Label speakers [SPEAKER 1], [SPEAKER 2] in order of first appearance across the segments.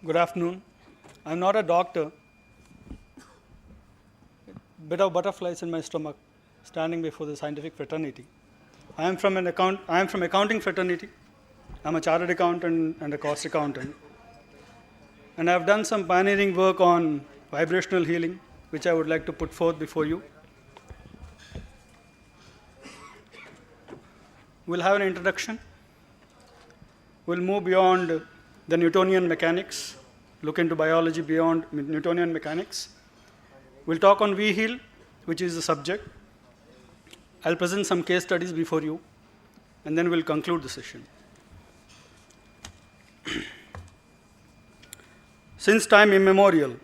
[SPEAKER 1] Good afternoon. I'm not a doctor. Bit of butterflies in my stomach standing before the scientific fraternity. I am from accounting fraternity. I'm a chartered accountant and a cost accountant. And I've done some pioneering work on vibrational healing, which I would like to put forth before you. We'll have an introduction. We'll move beyond the Newtonian mechanics, look into biology beyond Newtonian mechanics. We'll talk on V-Heal, which is the subject. I'll present some case studies before you, and then we'll conclude the session. Since time immemorial,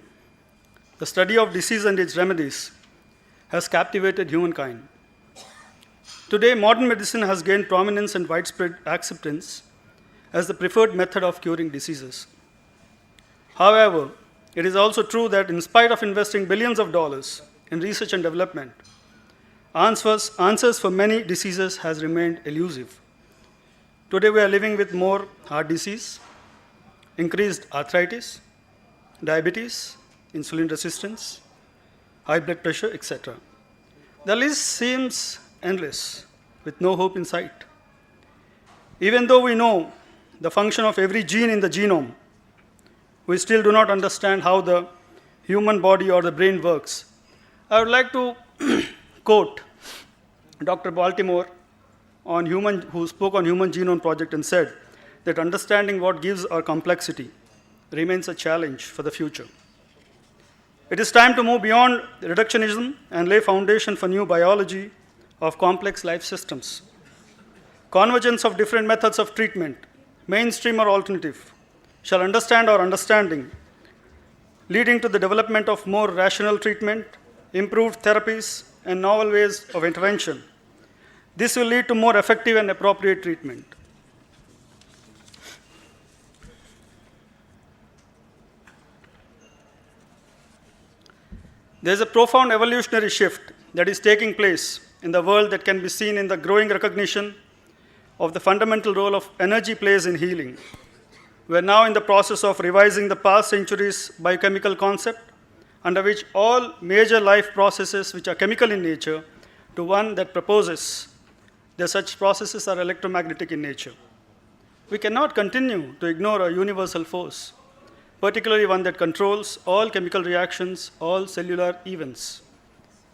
[SPEAKER 1] the study of disease and its remedies has captivated humankind. Today, modern medicine has gained prominence and widespread acceptance as the preferred method of curing diseases. However, it is also true that in spite of investing billions of dollars in research and development, answers for many diseases has remained elusive. Today we are living with more heart disease, increased arthritis, diabetes, insulin resistance, high blood pressure, etc. The list seems endless, with no hope in sight. Even though we know the function of every gene in the genome, we still do not understand how the human body or the brain works. I would like to quote Dr. Baltimore, who spoke on Human Genome Project and said that understanding what gives our complexity remains a challenge for the future. It is time to move beyond reductionism and lay foundation for new biology of complex life systems. Convergence of different methods of treatment, mainstream or alternative, shall understand our understanding, leading to the development of more rational treatment, improved therapies, and novel ways of intervention. This will lead to more effective and appropriate treatment. There is a profound evolutionary shift that is taking place in the world that can be seen in the growing recognition of the fundamental role of energy plays in healing. We are now in the process of revising the past centuries' biochemical concept, under which all major life processes which are chemical in nature, to one that proposes that such processes are electromagnetic in nature. We cannot continue to ignore a universal force, particularly one that controls all chemical reactions, all cellular events.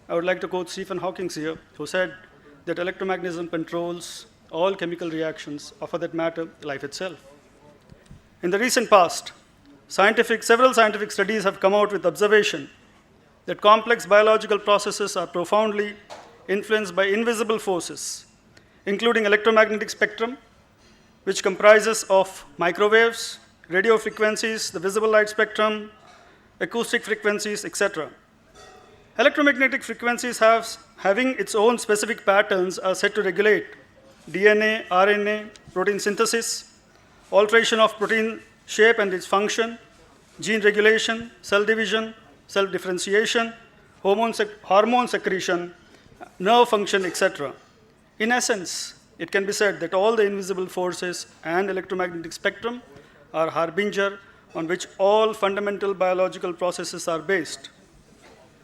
[SPEAKER 1] I would like to quote Stephen Hawking here, who said that electromagnetism controls all chemical reactions, or for that matter, life itself. In the recent past, several scientific studies have come out with observation that complex biological processes are profoundly influenced by invisible forces, including electromagnetic spectrum, which comprises of microwaves, radio frequencies, the visible light spectrum, acoustic frequencies, etc. Electromagnetic frequencies having its own specific patterns are said to regulate DNA, RNA, protein synthesis, alteration of protein shape and its function, gene regulation, cell division, cell differentiation, hormone secretion, nerve function, etc. In essence, it can be said that all the invisible forces and electromagnetic spectrum are harbinger on which all fundamental biological processes are based.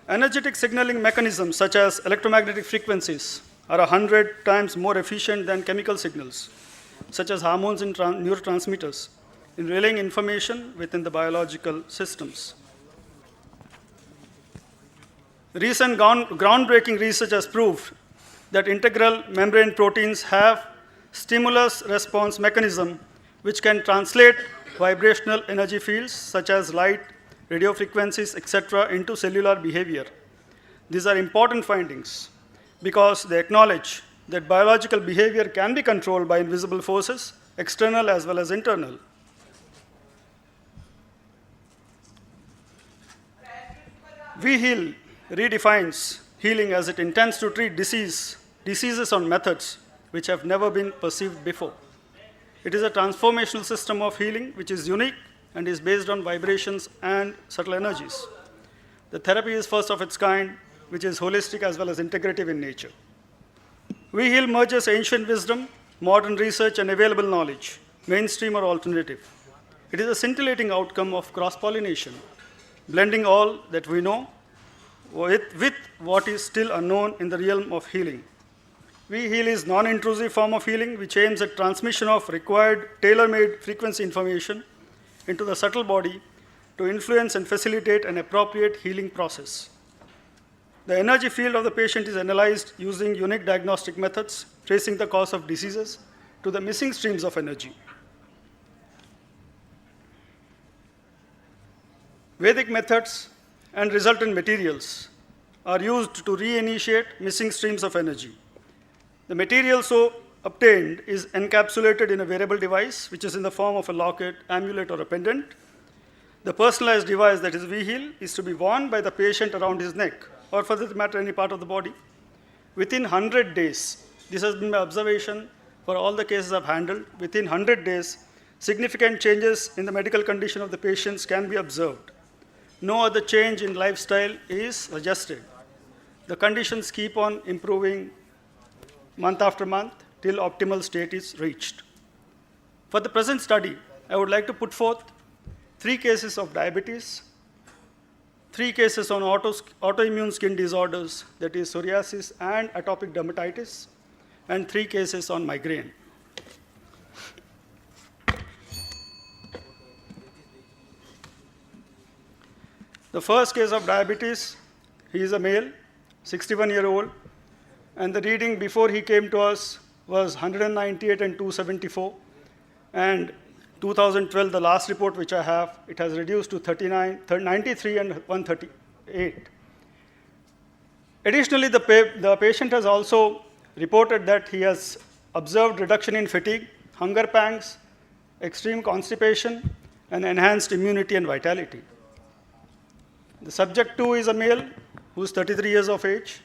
[SPEAKER 1] Energetic signaling mechanisms such as electromagnetic frequencies are 100 times more efficient than chemical signals, such as hormones and neurotransmitters, in relaying information within the biological systems. Recent groundbreaking research has proved that integral membrane proteins have stimulus response mechanism which can translate vibrational energy fields such as light, radio frequencies, etc. into cellular behavior. These are important findings because they acknowledge that biological behavior can be controlled by invisible forces, external as well as internal. V-Heal redefines healing as it intends to treat diseases on methods which have never been perceived before. It is a transformational system of healing which is unique and is based on vibrations and subtle energies. The therapy is first of its kind, which is holistic as well as integrative in nature. V-Heal merges ancient wisdom, modern research, and available knowledge, mainstream or alternative. It is a scintillating outcome of cross-pollination, blending all that we know with what is still unknown in the realm of healing. WeHeal is non-intrusive form of healing which aims at transmission of required tailor-made frequency information into the subtle body to influence and facilitate an appropriate healing process. The energy field of the patient is analyzed using unique diagnostic methods, tracing the cause of diseases to the missing streams of energy. Vedic methods and resultant materials are used to reinitiate missing streams of energy. The material so obtained is encapsulated in a wearable device, which is in the form of a locket, amulet, or a pendant. The personalized device, that is WeHeal, is to be worn by the patient around his neck, or for that matter, any part of the body. Within 100 days, this has been my observation for all the cases I've handled, within 100 days, significant changes in the medical condition of the patients can be observed. No other change in lifestyle is suggested. The conditions keep on improving month after month till optimal state is reached. For the present study, I would like to put forth 3 cases of diabetes, 3 cases on autoimmune skin disorders, that is psoriasis and atopic dermatitis, and 3 cases on migraine. The first case of diabetes, he is a male, 61-year-old, and the reading before he came to us was 198 and 274, and 2012, the last report which I have, it has reduced to 93 and 138. Additionally, the patient has also reported that he has observed reduction in fatigue, hunger pangs, extreme constipation, and enhanced immunity and vitality. The subject 2 is a male who is 33 years of age.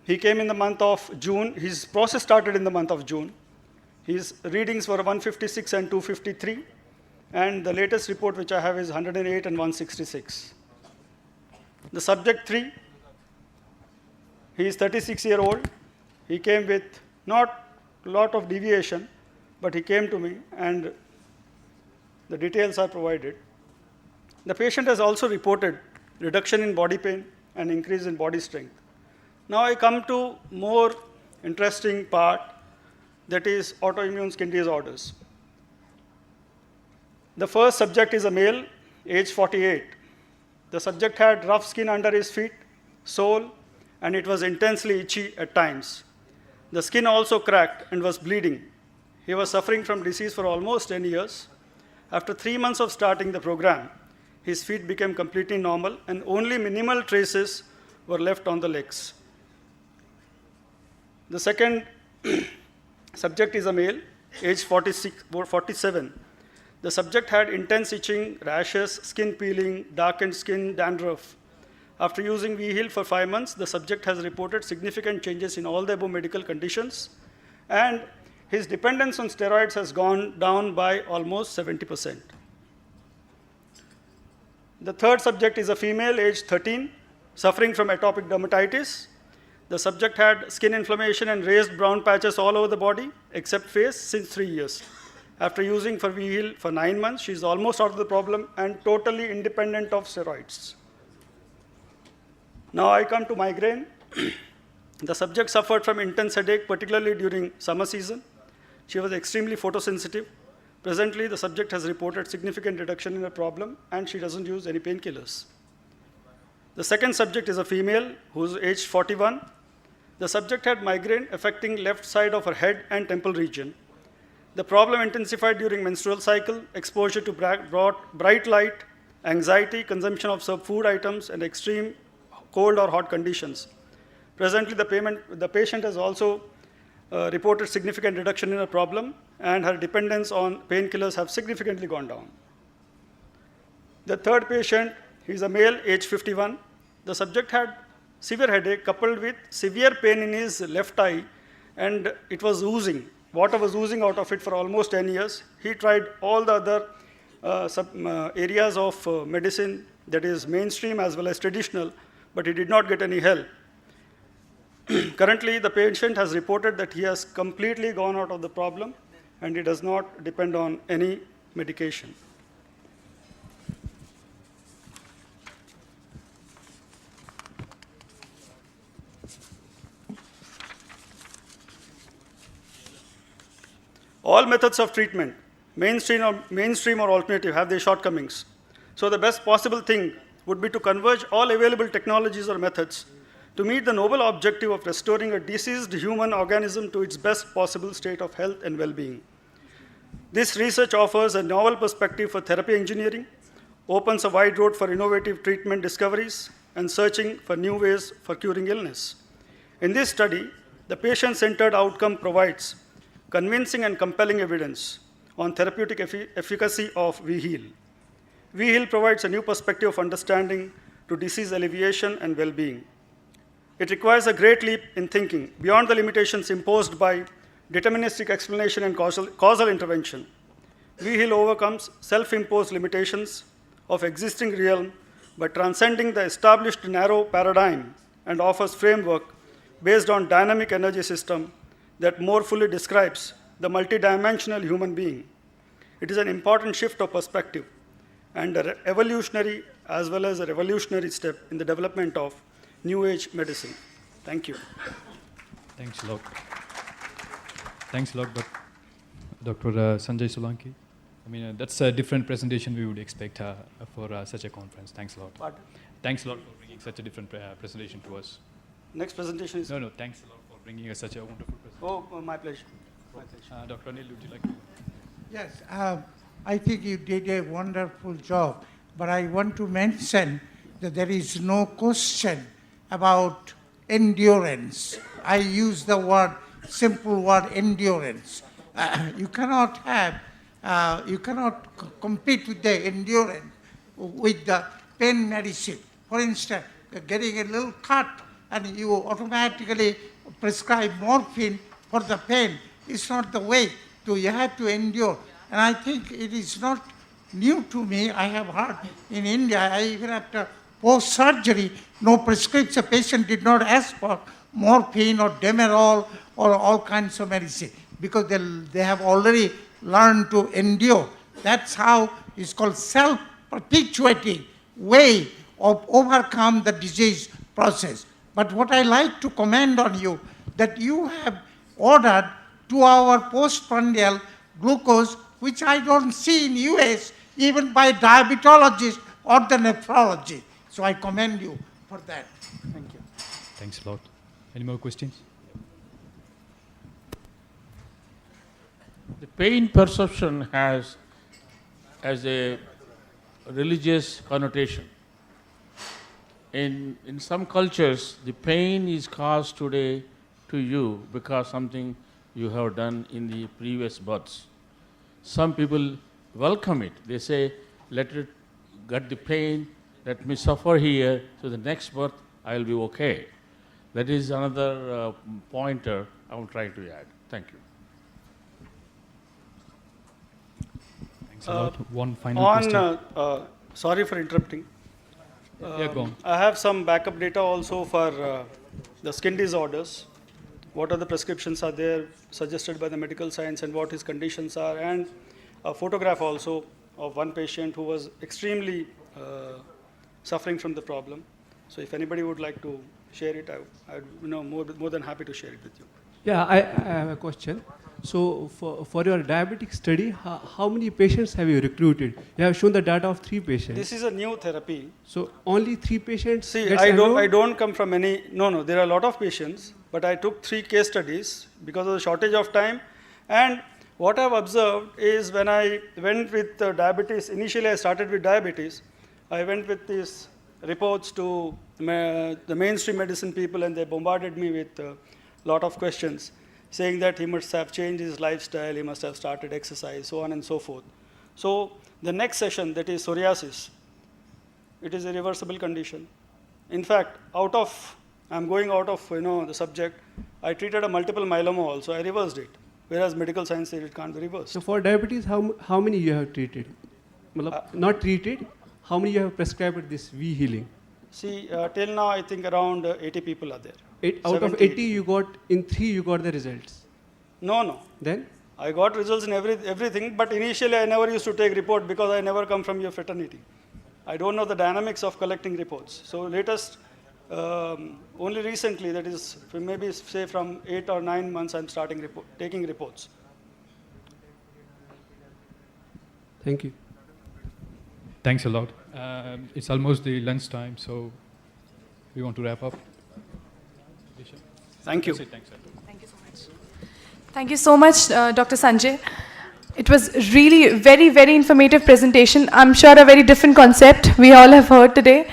[SPEAKER 1] He came in the month of June. His process started in the month of June. His readings were 156 and 253, and the latest report which I have is 108 and 166. The subject 3, he is 36-year-old. He came with not a lot of deviation, but he came to me, and the details are provided. The patient has also reported reduction in body pain and increase in body strength. Now I come to more interesting part, that is autoimmune skin disorders. The first subject is a male, age 48. The subject had rough skin under his feet, sole, and it was intensely itchy at times. The skin also cracked and was bleeding. He was suffering from disease for almost 10 years. After 3 months of starting the program, his feet became completely normal and only minimal traces were left on the legs. The second subject is a male, age 47. The subject had intense itching, rashes, skin peeling, darkened skin, dandruff. After using WeHeal for 5 months, the subject has reported significant changes in all the above medical conditions, and his dependence on steroids has gone down by almost 70%. The third subject is a female, age 13, suffering from atopic dermatitis. The subject had skin inflammation and raised brown patches all over the body, except face, since 3 years. After using for WeHeal for 9 months, she is almost out of the problem and totally independent of steroids. Now I come to migraine. The subject suffered from intense headache, particularly during summer season. She was extremely photosensitive. Presently, the subject has reported significant reduction in her problem, and she doesn't use any painkillers. The second subject is a female who is aged 41. The subject had migraine affecting left side of her head and temple region. The problem intensified during menstrual cycle, exposure to bright light, anxiety, consumption of food items, and extreme cold or hot conditions. Presently, the patient has also reported significant reduction in her problem, and her dependence on painkillers have significantly gone down. The third patient, he is a male, age 51. The subject had severe headache coupled with severe pain in his left eye, and it was oozing. Water was oozing out of it for almost 10 years. He tried all the other areas of medicine, that is mainstream as well as traditional, but he did not get any help. Currently, the patient has reported that he has completely gone out of the problem and he does not depend on any medication. All methods of treatment, mainstream or alternative, have their shortcomings. So the best possible thing would be to converge all available technologies or methods to meet the noble objective of restoring a diseased human organism to its best possible state of health and well-being. This research offers a novel perspective for therapy engineering, opens a wide road for innovative treatment discoveries, and searching for new ways for curing illness. In this study, the patient-centered outcome provides convincing and compelling evidence on therapeutic efficacy of VHeal. VHeal provides a new perspective of understanding to disease alleviation and well-being. It requires a great leap in thinking beyond the limitations imposed by deterministic explanation and causal intervention. VHeal overcomes self-imposed limitations of existing realm by transcending the established narrow paradigm and offers framework based on dynamic energy system that more fully describes the multidimensional human being. It is an important shift of perspective and an evolutionary as well as a revolutionary step in the development of New Age medicine. Thank you.
[SPEAKER 2] Thanks a lot. Thanks a lot, Dr. Sanjay Solanki. I mean, that's a different presentation we would expect for such a conference. Thanks a lot.
[SPEAKER 1] Pardon?
[SPEAKER 2] Thanks a lot for bringing such a different presentation to us.
[SPEAKER 1] Next presentation is...
[SPEAKER 2] No, thanks a lot for bringing us such a wonderful presentation.
[SPEAKER 1] Oh, my pleasure. My pleasure.
[SPEAKER 2] Dr. Anil, would you like to?
[SPEAKER 3] Yes, I think you did a wonderful job, but I want to mention that there is no question about endurance. I use the word, simple word, endurance. You cannot compete with the endurance with the pain medicine. For instance, getting a little cut and you automatically prescribe morphine for the pain. It's not the way. You have to endure. And I think it is not new to me. I have heard in India, even after post-surgery, no prescription, patient did not ask for morphine or Demerol or all kinds of medicine because they have already learned to endure. That's how it's called self-perpetuating way of overcome the disease process. But what I like to commend on you, that you have ordered 2-hour postprandial glucose, which I don't see in US, even by diabetologists or the nephrologist. So I commend you for that. Thank you.
[SPEAKER 2] Thanks a lot. Any more questions?
[SPEAKER 4] The pain perception has a religious connotation. In some cultures, the pain is caused today to you because something you have done in the previous births. Some people welcome it. They say, let it get the pain, let me suffer here, so the next birth I will be okay. That is another pointer I am trying to add. Thank you.
[SPEAKER 2] Thanks a lot. One final question.
[SPEAKER 1] Sorry for interrupting.
[SPEAKER 2] Yeah, go on.
[SPEAKER 1] I have some backup data also for the skin disorders. What are the prescriptions are there suggested by the medical science and what his conditions are, and a photograph also of one patient who was extremely suffering from the problem. So if anybody would like to share it, I'd more than happy to share it with you.
[SPEAKER 5] Yeah, I have a question. So for your diabetic study, how many patients have you recruited? You have shown the data of 3 patients.
[SPEAKER 1] This is a new therapy.
[SPEAKER 5] So only 3 patients?
[SPEAKER 1] See, I don't come from any, no, there are a lot of patients, but I took 3 case studies because of the shortage of time. And what I've observed is when I went with diabetes, initially I started with diabetes, I went with these reports to the mainstream medicine people and they bombarded me with a lot of questions, saying that he must have changed his lifestyle, he must have started exercise, so on and so forth. So the next session, that is psoriasis, it is a reversible condition. In fact, I'm going out of the subject, I treated a multiple myeloma also, I reversed it, whereas medical science said it can't be reversed.
[SPEAKER 5] So for diabetes, how many you have treated? Not treated, how many you have prescribed this V-healing?
[SPEAKER 1] See, till now I think around 80 people are there.
[SPEAKER 5] Out of 80, you got, in 3 you got the results?
[SPEAKER 1] No.
[SPEAKER 5] Then?
[SPEAKER 1] I got results in everything, but initially I never used to take report because I never come from your fraternity. I don't know the dynamics of collecting reports. So latest, only recently, that is maybe say from 8 or 9 months, I'm starting taking reports.
[SPEAKER 5] Thank you.
[SPEAKER 2] Thanks a lot. It's almost the lunch time, so we want to wrap up.
[SPEAKER 1] Thank you.
[SPEAKER 2] That's it. Thanks, sir.
[SPEAKER 6] Thank you so much. Thank you so much, Dr. Sanjay. It was really very, very informative presentation. I'm sure a very different concept we all have heard today.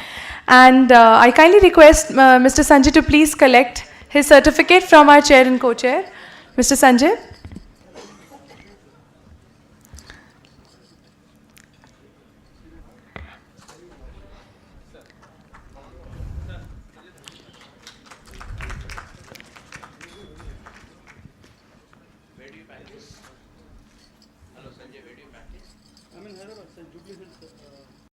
[SPEAKER 6] And I kindly request Mr. Sanjay to please collect his certificate from our chair and co-chair. Mr. Sanjay.
[SPEAKER 1] I'm in Hyderabad, Jubilee Hills.